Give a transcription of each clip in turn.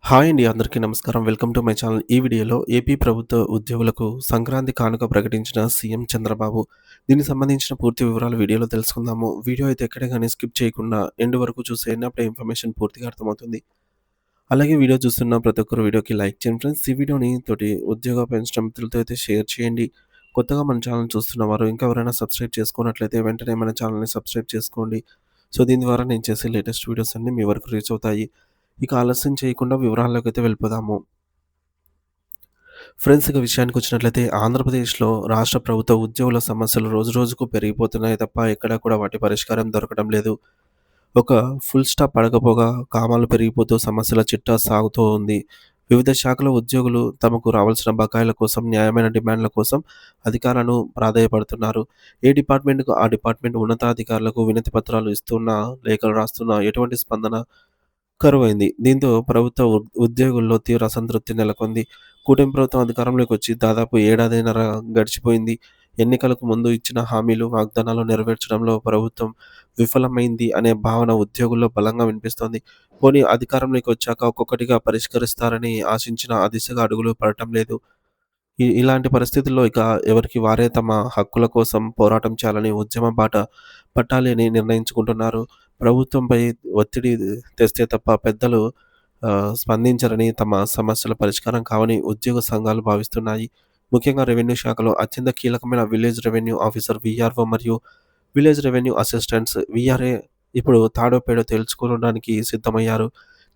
Hi అండి. అందరికీ నమస్కారం. Welcome to my channel. ఈ వీడియోలో ఏపీ ప్రభుత్వ ఉద్యోగులకు సంక్రాంతి కానుక ప్రకటించిన సీఎం చంద్రబాబు. దీనికి సంబంధించిన పూర్తి వివరాలు వీడియోలో తెలుసుకుందాము. వీడియో అయితే ఎక్కడ గాని స్కిప్ చేయకుండా ఎండ్ వరకు చూసేయండి. అప్పుడే ఇన్ఫర్మేషన్ పూర్తిగా అర్థమవుతుంది. అలాగే వీడియో చూస్తున్న ప్రతి ఒక్కరు వీడియోకి లైక్ చేయండి ఫ్రెండ్స్. ఈ వీడియోని తోటి ఉద్యోగ పెన్షన్ మిత్రులతో అయితే షేర్ చేయండి. కొత్తగా మన ఛానల్ చూస్తున్నవారు ఇంకా ఎవరైనా సబ్స్క్రైబ్ చేసుకున్నట్లయితే వెంటనే మన ఛానల్‌ని సబ్స్క్రైబ్ చేసుకోండి. సో, దీని ద్వారా నేను చేసే లేటెస్ట్ వీడియోస్ అన్నీ మీ వరకు రీచ్ అవుతాయి. ఇక ఆలస్యం చేయకుండా వివరాల్లోకైతే వెళ్ళిపోదాము. ఫ్రెండ్స్ ఇక విషయానికొచ్చినట్లయితే ఆంధ్రప్రదేశ్‌లో రాష్ట్ర ప్రభుత్వ ఉద్యోగుల సమస్యలు రోజురోజుకు పెరిగిపోతున్నాయి తప్ప ఎక్కడా కూడా వాటి పరిష్కారం దొరకడం లేదు. ఒక ఫుల్ స్టాప్ పడకపోగా కామాలు పెరిగిపోతూ సమస్యల చిట్టా సాగుతూ ఉంది. వివిధ శాఖల ఉద్యోగులు తమకు రావాల్సిన బకాయిల కోసం, న్యాయమైన డిమాండ్ల కోసం అధికారులను ప్రాధేయపడుతున్నారు. ఏ డిపార్ట్‌మెంట్‌కు ఆ డిపార్ట్‌మెంట్ ఉన్నతాధికారులకు వినతి పత్రాలు ఇస్తున్నా, లేఖలు రాస్తున్నా ఎటువంటి స్పందన కరువైంది. దీంతో ప్రభుత్వ ఉద్యోగుల్లో తీవ్ర అసంతృప్తి నెలకొంది. కూటమి ప్రభుత్వం అధికారంలోకి వచ్చి దాదాపు ఏడాదిన్నర గడిచిపోయింది. ఎన్నికలకు ముందు ఇచ్చిన హామీలు, వాగ్దానాలు నెరవేర్చడంలో ప్రభుత్వం విఫలమైంది అనే భావన ఉద్యోగుల్లో బలంగా వినిపిస్తోంది. పోనీ అధికారంలోకి వచ్చాక ఒక్కొక్కటిగా పరిష్కరిస్తారని ఆశించిన ఆ దిశగా అడుగులు పడటం లేదు. ఇలాంటి పరిస్థితుల్లో ఇక ఎవరికి వారే తమ హక్కుల కోసం పోరాటం చేయాలని ఉద్యమ బాట పట్టాలి అని నిర్ణయించుకుంటున్నారు. ప్రభుత్వంపై ఒత్తిడి తెస్తే తప్ప పెద్దలు స్పందించరని, తమ సమస్యల పరిష్కారం కావని ఉద్యోగ సంఘాలు భావిస్తున్నాయి. ముఖ్యంగా రెవెన్యూ శాఖలో అత్యంత కీలకమైన విలేజ్ రెవెన్యూ ఆఫీసర్ వీఆర్ఓ మరియు విలేజ్ రెవెన్యూ అసిస్టెంట్స్ వీఆర్ఏ ఇప్పుడు తాడో పేడో తేల్చుకోవడానికి సిద్ధమయ్యారు.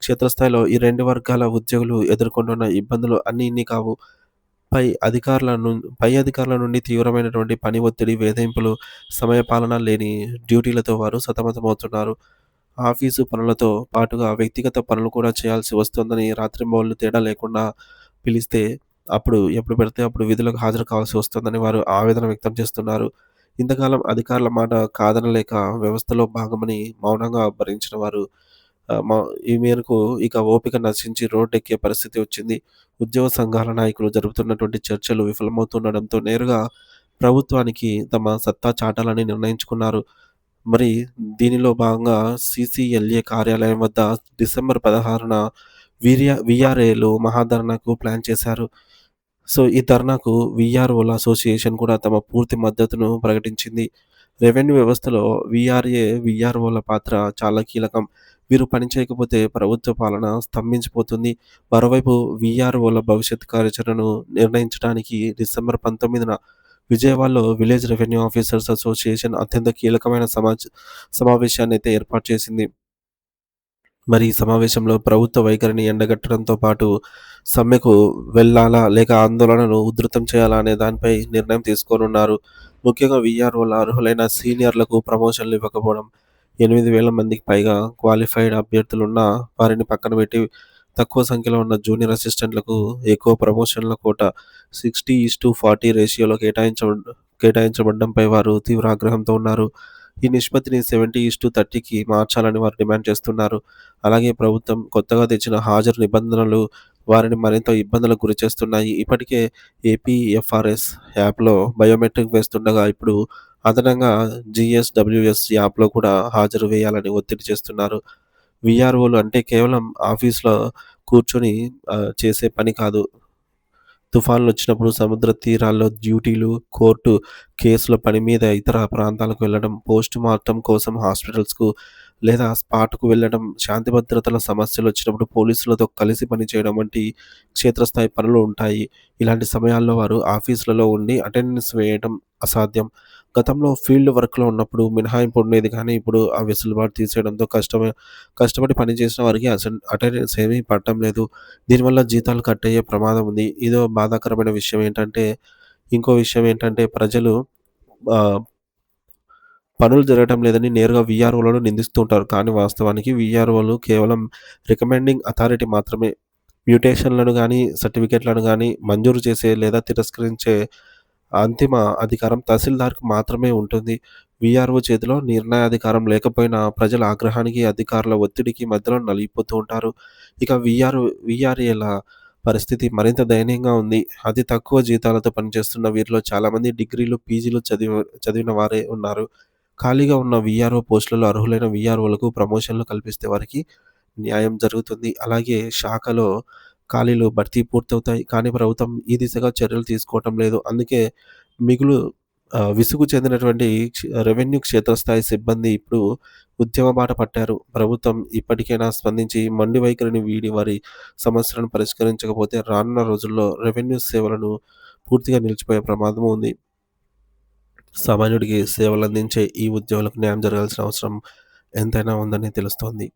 క్షేత్రస్థాయిలో ఈ 2 వర్గాల ఉద్యోగులు ఎదుర్కొంటున్న ఇబ్బందులు అన్నీ ఇన్ని కావు. పై అధికారుల నుం పై అధికారుల నుండి తీవ్రమైనటువంటి పని ఒత్తిడి, వేధింపులు, సమయపాలన లేని డ్యూటీలతో వారు సతమతమవుతున్నారు. ఆఫీసు పనులతో పాటుగా వ్యక్తిగత పనులు కూడా చేయాల్సి వస్తోందని రాత్రింబవళ్లు తేడా లేకుండా పిలిస్తే ఎప్పుడు పెడితే అప్పుడు విధులకు హాజరు కావాల్సి వస్తోందని వారు ఆవేదన వ్యక్తం చేస్తున్నారు. ఇంతకాలం అధికారుల మాట కాదనలేక వ్యవస్థలో భాగమని మౌనంగా భరించిన వారు ఆహ్, మ ఈ మేరకు ఇక ఓపిక నశించి రోడ్డెక్కే పరిస్థితి వచ్చింది. ఉద్యోగ సంఘాల నాయకులు జరుపుతున్నటువంటి చర్చలు విఫలమవుతుండడంతో నేరుగా ప్రభుత్వానికి తమ సత్తా చాటాలని నిర్ణయించుకున్నారు. మరి దీనిలో భాగంగా సీసీఎల్ఏ కార్యాలయం వద్ద డిసెంబర్ 16న వీఆర్ఏలు మహాధర్నాకు ప్లాన్ చేశారు. సో, ఈ ధర్నాకు వీఆర్ఓల అసోసియేషన్ కూడా తమ పూర్తి మద్దతును ప్రకటించింది. రెవెన్యూ వ్యవస్థలో వీఆర్ఏ, వీఆర్ఓల పాత్ర చాలా కీలకం. వీరు పని చేయకపోతే ప్రభుత్వ పాలన స్తంభించిపోతుంది. మరోవైపు వీఆర్ఓల భవిష్యత్ కార్యాచరణను నిర్ణయించడానికి డిసెంబర్ 19న విజయవాడలో విలేజ్ రెవెన్యూ ఆఫీసర్స్ అసోసియేషన్ అత్యంత కీలకమైన సమావేశాన్నయితే ఏర్పాటు చేసింది. మరి ఈ సమావేశంలో ప్రభుత్వ వైఖరిని ఎండగట్టడంతో పాటు సమ్మెకు వెళ్ళాలా? లేక ఆందోళనను ఉధృతం చేయాలా? అనే దానిపై నిర్ణయం తీసుకోనున్నారు. ముఖ్యంగా వీఆర్ఓల అర్హులైన సీనియర్లకు ప్రమోషన్లు ఇవ్వకపోవడం, 8,000 మందికి పైగా క్వాలిఫైడ్ అభ్యర్థులున్నా వారిని పక్కన పెట్టి తక్కువ సంఖ్యలో ఉన్న జూనియర్ అసిస్టెంట్లకు ఎక్కువ ప్రమోషన్ల కోటా 60:40 రేషియోలో కేటాయించబడడంపై వారు తీవ్ర ఆగ్రహంతో ఉన్నారు. ఈ నిష్పత్తిని 70:30కి మార్చాలని వారు డిమాండ్ చేస్తున్నారు. అలాగే ప్రభుత్వం కొత్తగా తెచ్చిన హాజరు నిబంధనలు వారిని మరింత ఇబ్బందులకు గురిచేస్తున్నాయి. ఇప్పటికే ఏపీఎఫ్ఆర్ఎస్ యాప్‌లో బయోమెట్రిక్ వేస్తుండగా ఇప్పుడు అదనంగా జీఎస్‌డబ్ల్యూఎస్ యాప్‌లో కూడా హాజరు వేయాలని ఒత్తిడి చేస్తున్నారు. వీఆర్ఓలు అంటే కేవలం ఆఫీస్‌లో కూర్చొని చేసే పని కాదు. తుఫాన్లొచ్చినప్పుడు సముద్ర తీరాల్లో డ్యూటీలు, కోర్టు కేసుల పని మీద ఇతర ప్రాంతాలకు వెళ్ళడం, పోస్ట్‌మార్టం కోసం హాస్పిటల్స్‌కు లేదా స్పాట్‌కు వెళ్ళడం, శాంతి భద్రతల సమస్యలొచ్చినప్పుడు పోలీసులతో కలిసి పనిచేయడం వంటి క్షేత్రస్థాయి పనులు ఉంటాయి. ఇలాంటి సమయాల్లో వారు ఆఫీసులలో ఉండి అటెండెన్స్ వేయడం అసాధ్యం. గతంలో ఫీల్డ్ వర్క్‌లో ఉన్నప్పుడు మినహాయింపు ఉండేది కానీ ఇప్పుడు ఆ వెసులుబాటు తీసేయడంతో కష్టపడి పనిచేసిన వారికి అటెండెన్స్ ఏమీ పడటం లేదు. దీనివల్ల జీతాలు కట్ అయ్యే ప్రమాదం ఉంది. ఇదో బాధాకరమైన విషయం ఏంటంటే, ఇంకో విషయం ఏంటంటే ప్రజలు ఆహ్, పనులు జరగటం లేదని నేరుగా వీఆర్ఓలను నిందిస్తూ ఉంటారు. కానీ వాస్తవానికి వీఆర్ఓలు కేవలం రికమెండింగ్ అథారిటీ మాత్రమే. మ్యుటేషన్‌లను గానీ, సర్టిఫికేట్‌లను గానీ మంజూరు చేసే లేదా తిరస్కరించే అంతిమ అధికారం తహసీల్దార్‌కు మాత్రమే ఉంటుంది. వీఆర్ఓ చేతిలో నిర్ణయాధికారం లేకపోయినా ప్రజల ఆగ్రహానికి, అధికారుల ఒత్తిడికి మధ్యలో నలిగిపోతూ ఉంటారు. ఇక వీఆర్ఏల పరిస్థితి మరింత దయనీయంగా ఉంది. అతి తక్కువ జీతాలతో పనిచేస్తున్న వీరిలో చాలామంది డిగ్రీలు, పీజీలు చదివిన వారే ఉన్నారు. ఖాళీగా ఉన్న వీఆర్ఓ పోస్టులలో అర్హులైన వీఆర్ఓలకు ప్రమోషన్‌లు కల్పిస్తే వారికి న్యాయం జరుగుతుంది. అలాగే శాఖలో ఖాళీలు భర్తీ పూర్తవుతాయి. కానీ ప్రభుత్వం ఈ దిశగా చర్యలు తీసుకోవటం లేదు. అందుకే మిగులు విసుగు చెందినటువంటి రెవెన్యూ క్షేత్రస్థాయి సిబ్బంది ఇప్పుడు ఉద్యమ బాట పట్టారు. ప్రభుత్వం ఇప్పటికైనా స్పందించి మొండి వైఖరిని వీడి వారి సమస్యలను పరిష్కరించకపోతే రానున్న రోజుల్లో రెవెన్యూ సేవలను పూర్తిగా నిలిచిపోయే ప్రమాదం ఉంది. సామాన్యుడికి సేవలందించే ఈ ఉద్యోగులకు న్యాయం జరగాల్సిన అవసరం ఎంతైనా ఉందని తెలుస్తోంది.